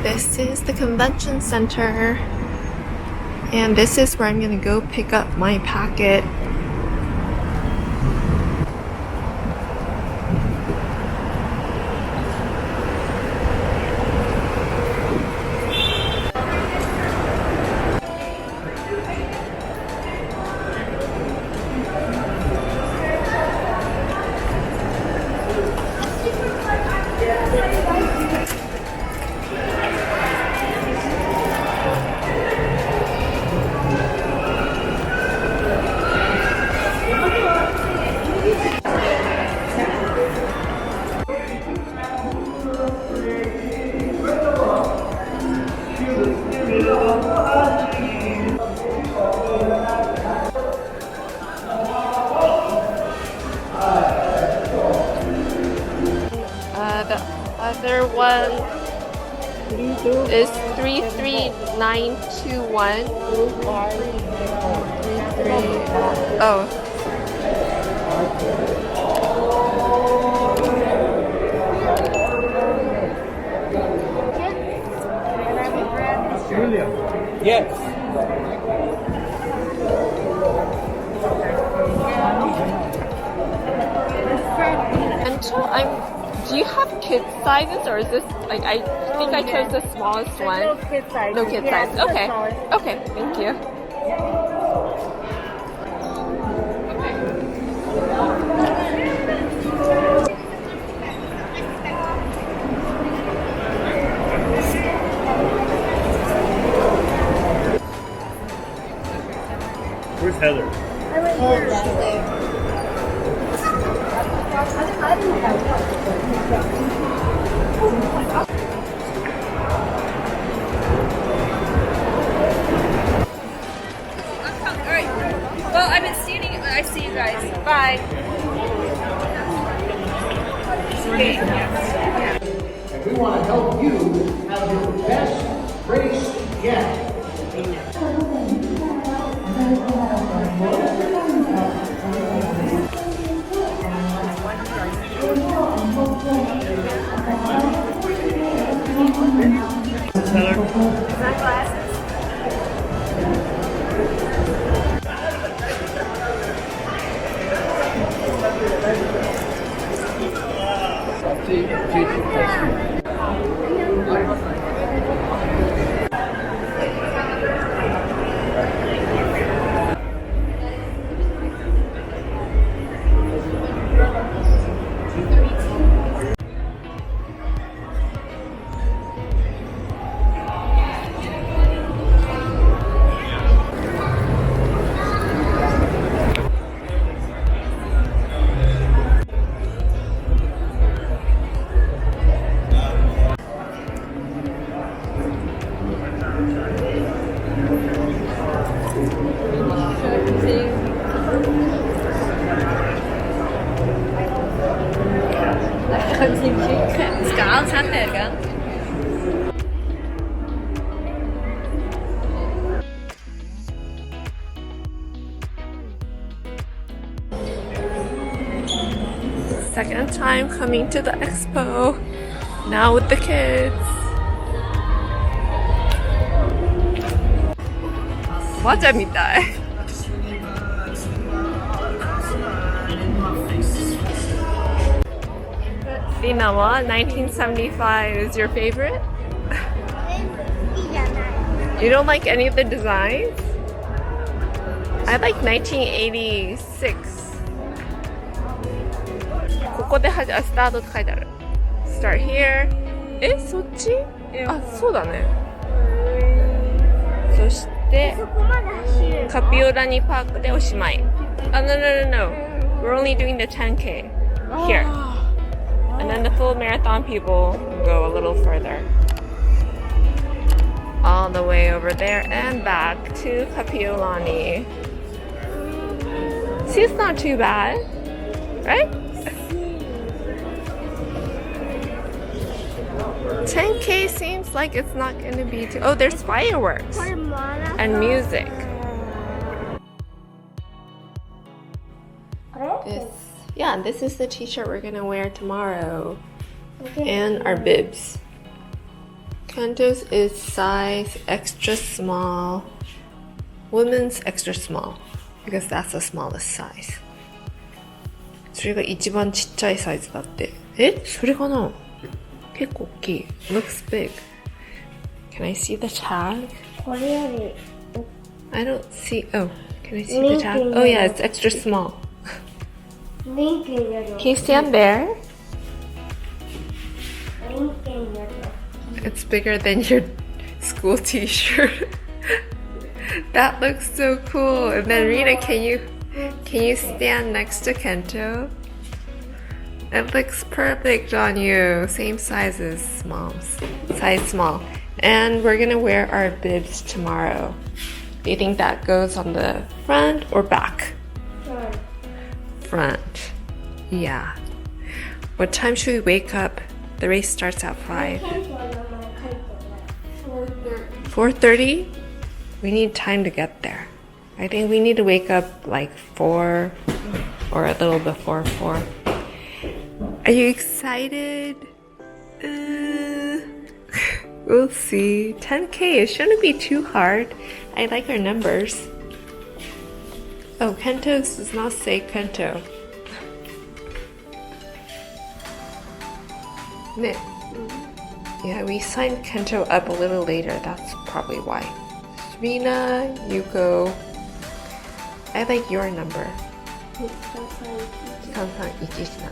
This is the convention center, and this is where I'm gonna go pick up my packet. The other one is 33921. Oh. Yes. Until do you have kid sizes, or is this like I think I chose the smallest one? No kid size. No kid Yeah, size. Okay. smallest. Okay. Thank you. Where's Heather? Alright. Well, I've been standing. I see you guys. Bye. And we want to help you have your best race yet. Second time coming to the expo, now with the kids. Waja mitai. Lina wa 1975 is your favorite? You don't like any of the designs? I like 1986. ここでスタートって書いてある。Start here. え、そっち？あ、そうだね。そしてカピオラニパークでおしまい。あ、no. We're only doing the 10K here. And then the full marathon people go a little further. All the way over there and back to Kapiolani. See, it's not too bad, right? 10K seems like it's not going to be too... Oh, there's fireworks and music. This is the t-shirt we're going to wear tomorrow. And our bibs. Kanto's is size extra small. Women's extra small because that's the smallest size. それが一番ちっちゃいサイズだって。それかな？結構大きい。Looks big. Can I see the tag? これより I don't see. Oh, can I see the tag? Oh yeah, it's extra small. リンケンより Can you stand there? リンケンより It's bigger than your school t-shirt. That looks so cool. And then Rita, can you stand next to Kento? It looks perfect on you. Same size as mom's. Size small. And we're gonna wear our bibs tomorrow. Do you think that goes on the front or back? Front. Yeah. What time should we wake up? The race starts at 5. 4:30? We need time to get there. I think we need to wake up like 4 or a little before 4. Are you excited? We'll see. 10K, it shouldn't be too hard. I like our numbers. Oh, Kento's does not say Kento. Yeah, we signed Kento up a little later. That's probably why. Serena, you go. I like your number. 3317.